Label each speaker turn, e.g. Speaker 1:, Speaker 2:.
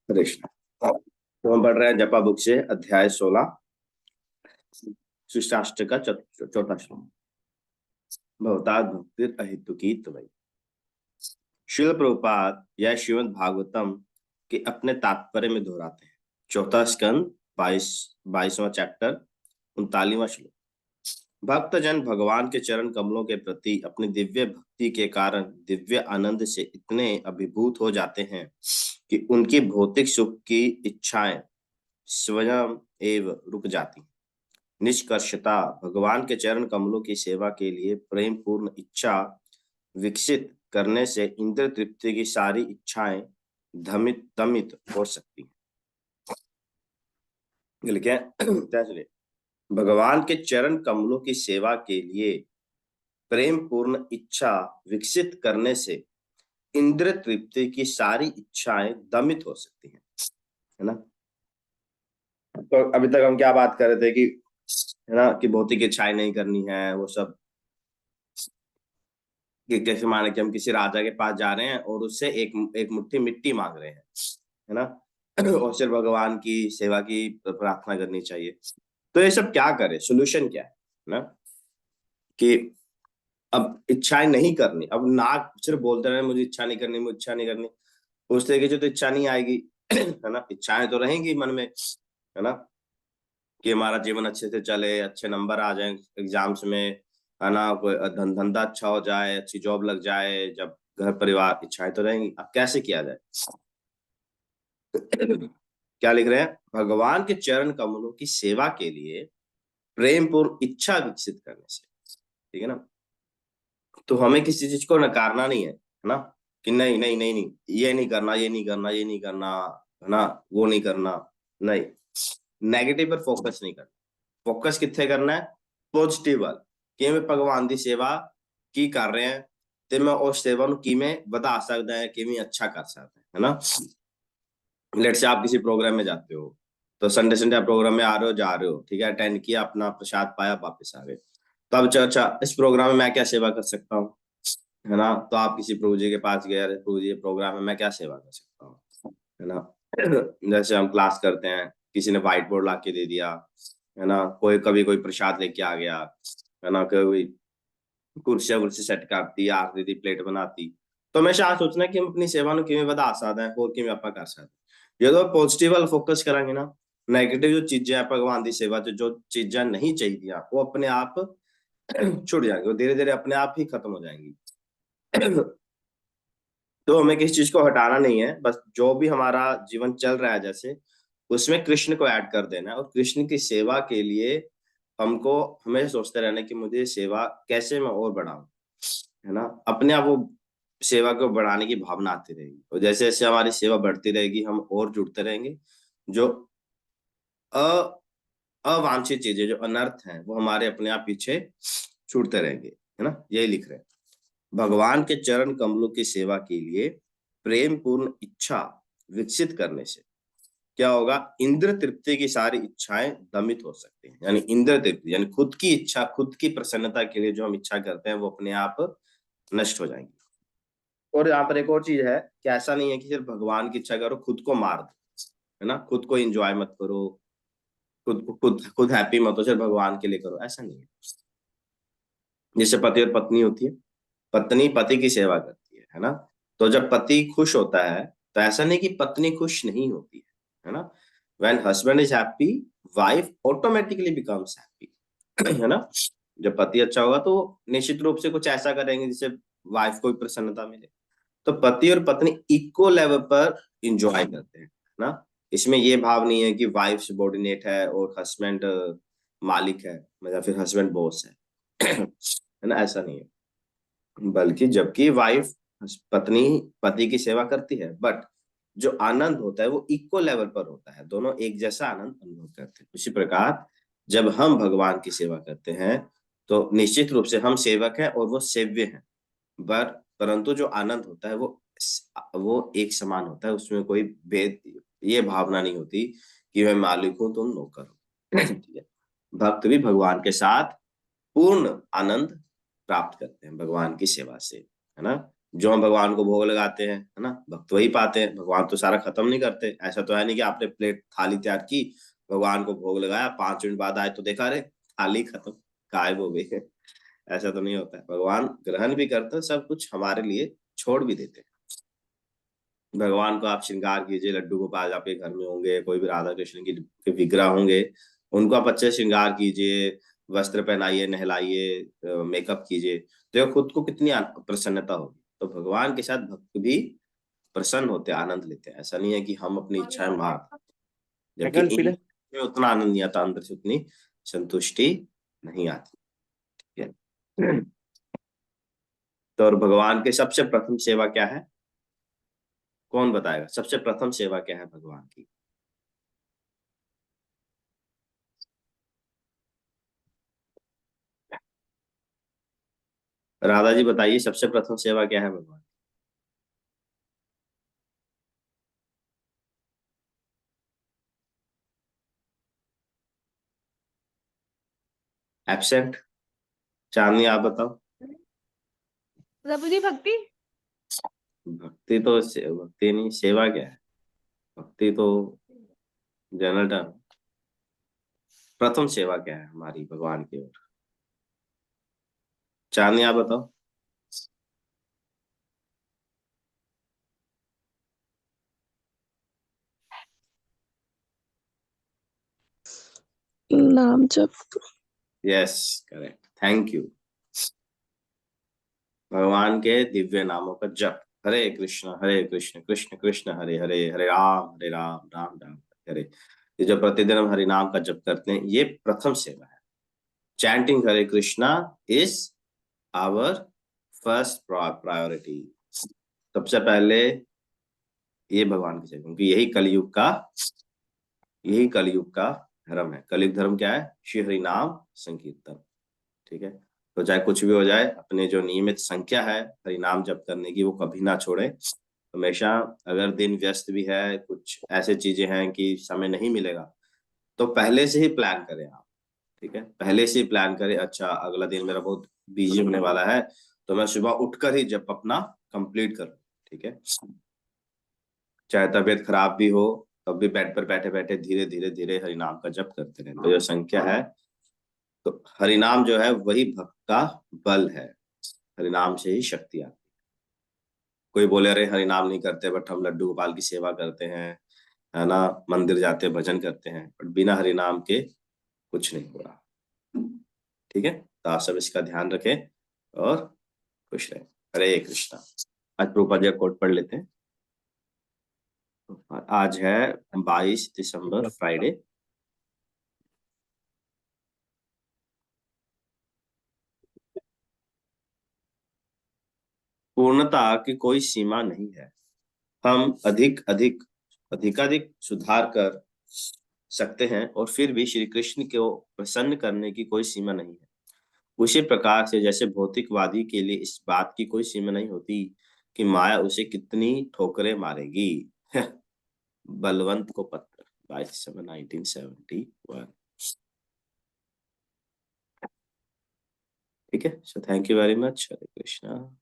Speaker 1: कृष्ण। तो हम पढ़ रहे हैं जपा बुक से अध्याय 16 शिष्टाष्ट का चौथा श्लोक। भवताद भक्ति अहितुकी तवई। शिल प्रभुपाद या श्रीमद् भागवतम के अपने तात्पर्य में दोहराते हैं। चौथा स्कंद 22वां चैप्टर 39वां श्लोक। भक्तजन भगवान के चरण कमलों के प्रति अपनी दिव्य भक्ति के कारण दिव्य आनंद से इतने अभिभूत हो जाते हैं कि उनकी भौतिक सुख की इच्छाएं स्वयं एवं रुक जाती हैं। निष्कर्षता भगवान के चरण कमलों की सेवा के लिए प्रेम पूर्ण इच्छा विकसित करने से इंद्र तृप्ति की सारी इच्छाएं दमित हो सकती हैं। भगवान के चरण कमलों की सेवा के लिए प्रेम पूर्ण इच्छा विकसित करने से इंद्र तृप्ति की सारी इच्छाएं दमित हो सकती हैं, है ना। तो अभी तक हम क्या बात कर रहे थे कि, है ना, कि भौतिक इच्छाएं नहीं करनी है, वो सब कि कैसे माने कि हम किसी राजा के पास जा रहे हैं और उससे एक मुट्ठी मिट्टी मांग रहे हैं, है ना, और सिर्फ भगवान की सेवा की प्रार्थना करनी चाहिए। तो ये सब क्या करे, सोल्यूशन क्या है ना, कि अब इच्छाएं नहीं करनी, अब ना सिर्फ बोलते रहे मुझे इच्छा नहीं करनी, मुझे इच्छा नहीं करनी, उस तरीके से तो इच्छा नहीं आएगी, है ना। इच्छाएं तो रहेंगी मन में, है ना, कि हमारा जीवन अच्छे से चले, अच्छे नंबर आ जाए एग्जाम्स में, है ना, कोई धंधा अच्छा हो जाए, अच्छी जॉब लग जाए, जब घर परिवार, इच्छाएं तो रहेंगी। अब कैसे किया जाए? क्या लिख रहे हैं? भगवान के चरण कमलों की सेवा के लिए प्रेम पूर्ण इच्छा विकसित करने से, ठीक है ना। तो हमें किसी चीज को नकारना नहीं है ना, कि नहीं नहीं नहीं नहीं ये नहीं करना, ये नहीं करना, ये नहीं करना, है ना, वो नहीं करना, नहीं, नेगेटिव पर फोकस नहीं करना। फोकस कितने करना है? पॉजिटिव वाल, कि मैं भगवान की सेवा की कर रहे हैं, तो मैं उस सेवा ਨੂੰ किमें ਵਧਾ सकता है, किमें अच्छा कर सकता है ना। लेट से आप किसी प्रोग्राम में जाते हो, तो संडे संडे आप प्रोग्राम में आ रहे हो, जा रहे हो, ठीक है, अटेंड किया, अपना प्रसाद पाया, वापस आ गए। तो अब अच्छा, इस प्रोग्राम में मैं क्या सेवा कर सकता हूँ, है ना। तो आप किसी प्रभु जी के पास गए, प्रभु जी प्रोग्राम में मैं क्या सेवा कर सकता हूँ, है ना। जैसे हम क्लास करते हैं, किसी ने व्हाइट बोर्ड ला के दे दिया, है ना, कोई कभी कोई प्रसाद लेके आ गया, है ना, कोई कुर्सियां कुर्सी सेट करती, आरती दी प्लेट बनाती। तो हमेशा आ सोचना कि हम अपनी सेवा ਨੂੰ ਕਿਵੇਂ ਵਧਾ सकते हैं और किਵੇਂ ਆਪਾਂ कर सकते हैं। ਜਦੋਂ पॉजिटिव वाल फोकस करांगे ना, नेगेटिव जो चीजें हैं भगवान की सेवा च जो चीजें नहीं चाहिए वो अपने आप छुट जाएंगी, वो धीरे धीरे अपने आप ही खत्म हो जाएंगी। तो हमें किसी चीज को हटाना नहीं है, बस जो भी हमारा जीवन चल रहा है जैसे, उसमें कृष्ण को ऐड कर देना है, और कृष्ण की सेवा के लिए हमको हमेशा सोचते रहना कि मुझे सेवा कैसे मैं और बढ़ाऊं, है ना। अपने आप वो सेवा को बढ़ाने की भावना आती रहेगी, और जैसे जैसे हमारी सेवा बढ़ती रहेगी हम और जुड़ते रहेंगे। जो अ अवांछित चीजें, जो अनर्थ हैं, वो हमारे अपने आप पीछे छूटते रहेंगे, है ना। यही लिख रहे हैं। भगवान के चरण कमलों की सेवा के लिए प्रेम पूर्ण इच्छा विकसित करने से क्या होगा? इंद्र तृप्ति की सारी इच्छाएं दमित हो सकती हैं। यानी इंद्र तृप्ति यानी खुद की इच्छा, खुद की प्रसन्नता के लिए जो हम इच्छा करते हैं वो अपने आप नष्ट हो जाएंगी। और यहाँ पर एक और चीज है कि ऐसा नहीं है कि सिर्फ भगवान की इच्छा करो, खुद को मार दो, है ना, खुद को एंजॉय मत करो, खुद खुद हैप्पी मत हो, सिर्फ भगवान के लिए करो, ऐसा नहीं है। जैसे पति और पत्नी होती है, पत्नी पति की सेवा करती है ना। तो जब पति खुश होता है तो ऐसा नहीं कि पत्नी खुश नहीं होती है ना। When husband is happy, wife automatically becomes happy, है ना। जब पति अच्छा होगा तो निश्चित रूप से कुछ ऐसा करेंगे जिससे वाइफ को भी प्रसन्नता मिले। तो पति और पत्नी इक्वल लेवल पर इंजॉय करते हैं ना। इसमें ये भाव नहीं है कि वाइफ सबॉर्डिनेट है और हस्बैंड मालिक है, मतलब फिर हस्बैंड बॉस है ना, ऐसा नहीं है। बल्कि जबकि वाइफ पत्नी पति की सेवा करती है, बट जो आनंद होता है वो इक्वल लेवल पर होता है, दोनों एक जैसा आनंद अनुभव करते हैं। उसी प्रकार जब हम भगवान की सेवा करते हैं तो निश्चित रूप से हम सेवक हैं और वो सेव्य हैं, पर परंतु जो आनंद होता है वो एक समान होता है, उसमें कोई भेद, ये भावना नहीं होती कि मैं मालिक हूं तुम नौकर हो। ठीक है। भक्त भी भगवान के साथ पूर्ण आनंद प्राप्त करते हैं भगवान की सेवा से, है ना। जो हम भगवान को भोग लगाते हैं, है ना, भक्त वही पाते हैं। भगवान तो सारा खत्म नहीं करते। ऐसा तो है नहीं कि आपने प्लेट थाली तैयार की, भगवान को भोग लगाया, 5 मिनट बाद आए तो देखा अरे थाली खत्म, गायब हो गई। ऐसा तो नहीं होता है। भगवान ग्रहण भी करते हैं, सब कुछ हमारे लिए छोड़ भी देते हैं। भगवान को आप श्रृंगार कीजिए, लड्डू गोपाल आपके घर में होंगे, कोई भी राधा कृष्ण की के विग्रह होंगे, उनको आप अच्छे से श्रृंगार कीजिए, वस्त्र पहनाइए, नहलाइए, मेकअप कीजिए, तो ये खुद को कितनी प्रसन्नता होगी। तो भगवान के साथ भक्त भी प्रसन्न होते हैं, आनंद लेते हैं। ऐसा नहीं है कि हम अपनी इच्छाएं मार, जबकि
Speaker 2: सेकंड पीले
Speaker 1: में उतना आनंद नहीं आता, अंदर से उतनी संतुष्टि नहीं आती। ठीक है। तो और भगवान के सबसे प्रथम सेवा क्या है? कौन बताएगा सबसे प्रथम सेवा क्या है भगवान की? राधा जी बताइए, सबसे प्रथम सेवा क्या है भगवान? एब्सेंट। चांदनी आप बताओ।
Speaker 3: प्रभु जी भक्ति।
Speaker 1: भक्ति तो भक्ति नहीं, सेवा क्या है? भक्ति तो जनरल टर्म। प्रथम सेवा क्या है हमारी भगवान की ओर? चांदनी आप बताओ।
Speaker 4: नाम जप।
Speaker 1: Yes, correct, thank you. भगवान के दिव्य नामों का जप। हरे कृष्ण कृष्ण कृष्ण हरे हरे, हरे राम राम राम हरे। ये जो प्रतिदिन हम हरि नाम का जप करते हैं, ये प्रथम सेवा है। Chanting Hare Krishna is our first priority. सबसे पहले ये भगवान की सेवा, क्योंकि यही कलयुग का धर्म है। कलयुग धर्म क्या है? श्री हरि नाम संकीर्तन। ठीक है। तो चाहे कुछ भी हो जाए, अपने जो नियमित संख्या है हरि नाम जप करने की, वो कभी ना छोड़े हमेशा। अगर दिन व्यस्त भी है, कुछ ऐसे चीजें हैं कि समय नहीं मिलेगा, तो पहले से ही प्लान करें आप। ठीक है, पहले से ही प्लान करें, अच्छा अगला दिन मेरा बहुत बिजी होने वाला है, तो मैं सुबह उठकर ही जब अपना कंप्लीट करूँ। ठीक है। चाहे तबीयत खराब भी हो, तब भी बेड पर बैठे बैठे धीरे धीरे धीरे हरि नाम का जप करते रहे। तो जो संख्या है, तो हरि नाम जो है वही भक्त का बल है। हरि नाम से ही शक्ति आती है। कोई बोले अरे हरि नाम नहीं करते, बट हम लड्डू गोपाल की सेवा करते हैं, है ना, मंदिर जाते भजन करते हैं, बट बिना हरि नाम के कुछ नहीं हो रहा। ठीक है, तो आप सब इसका ध्यान रखें और खुश रहें। हरे कृष्णा। आज प्रभुपाद जी का कोट पढ़ लेते हैं। आज है 22 दिसंबर, फ्राइडे। पूर्णता की कोई सीमा नहीं है। हम अधिकाधिक सुधार कर सकते हैं, और फिर भी श्री कृष्ण को प्रसन्न करने की कोई सीमा नहीं है। उसी प्रकार से जैसे भौतिकवादी के लिए इस बात की कोई सीमा नहीं होती कि माया उसे कितनी ठोकरें मारेगी। बलवंत को पत्र, 22/7/1971। ठीक है, so thank you very much. Hare Krishna.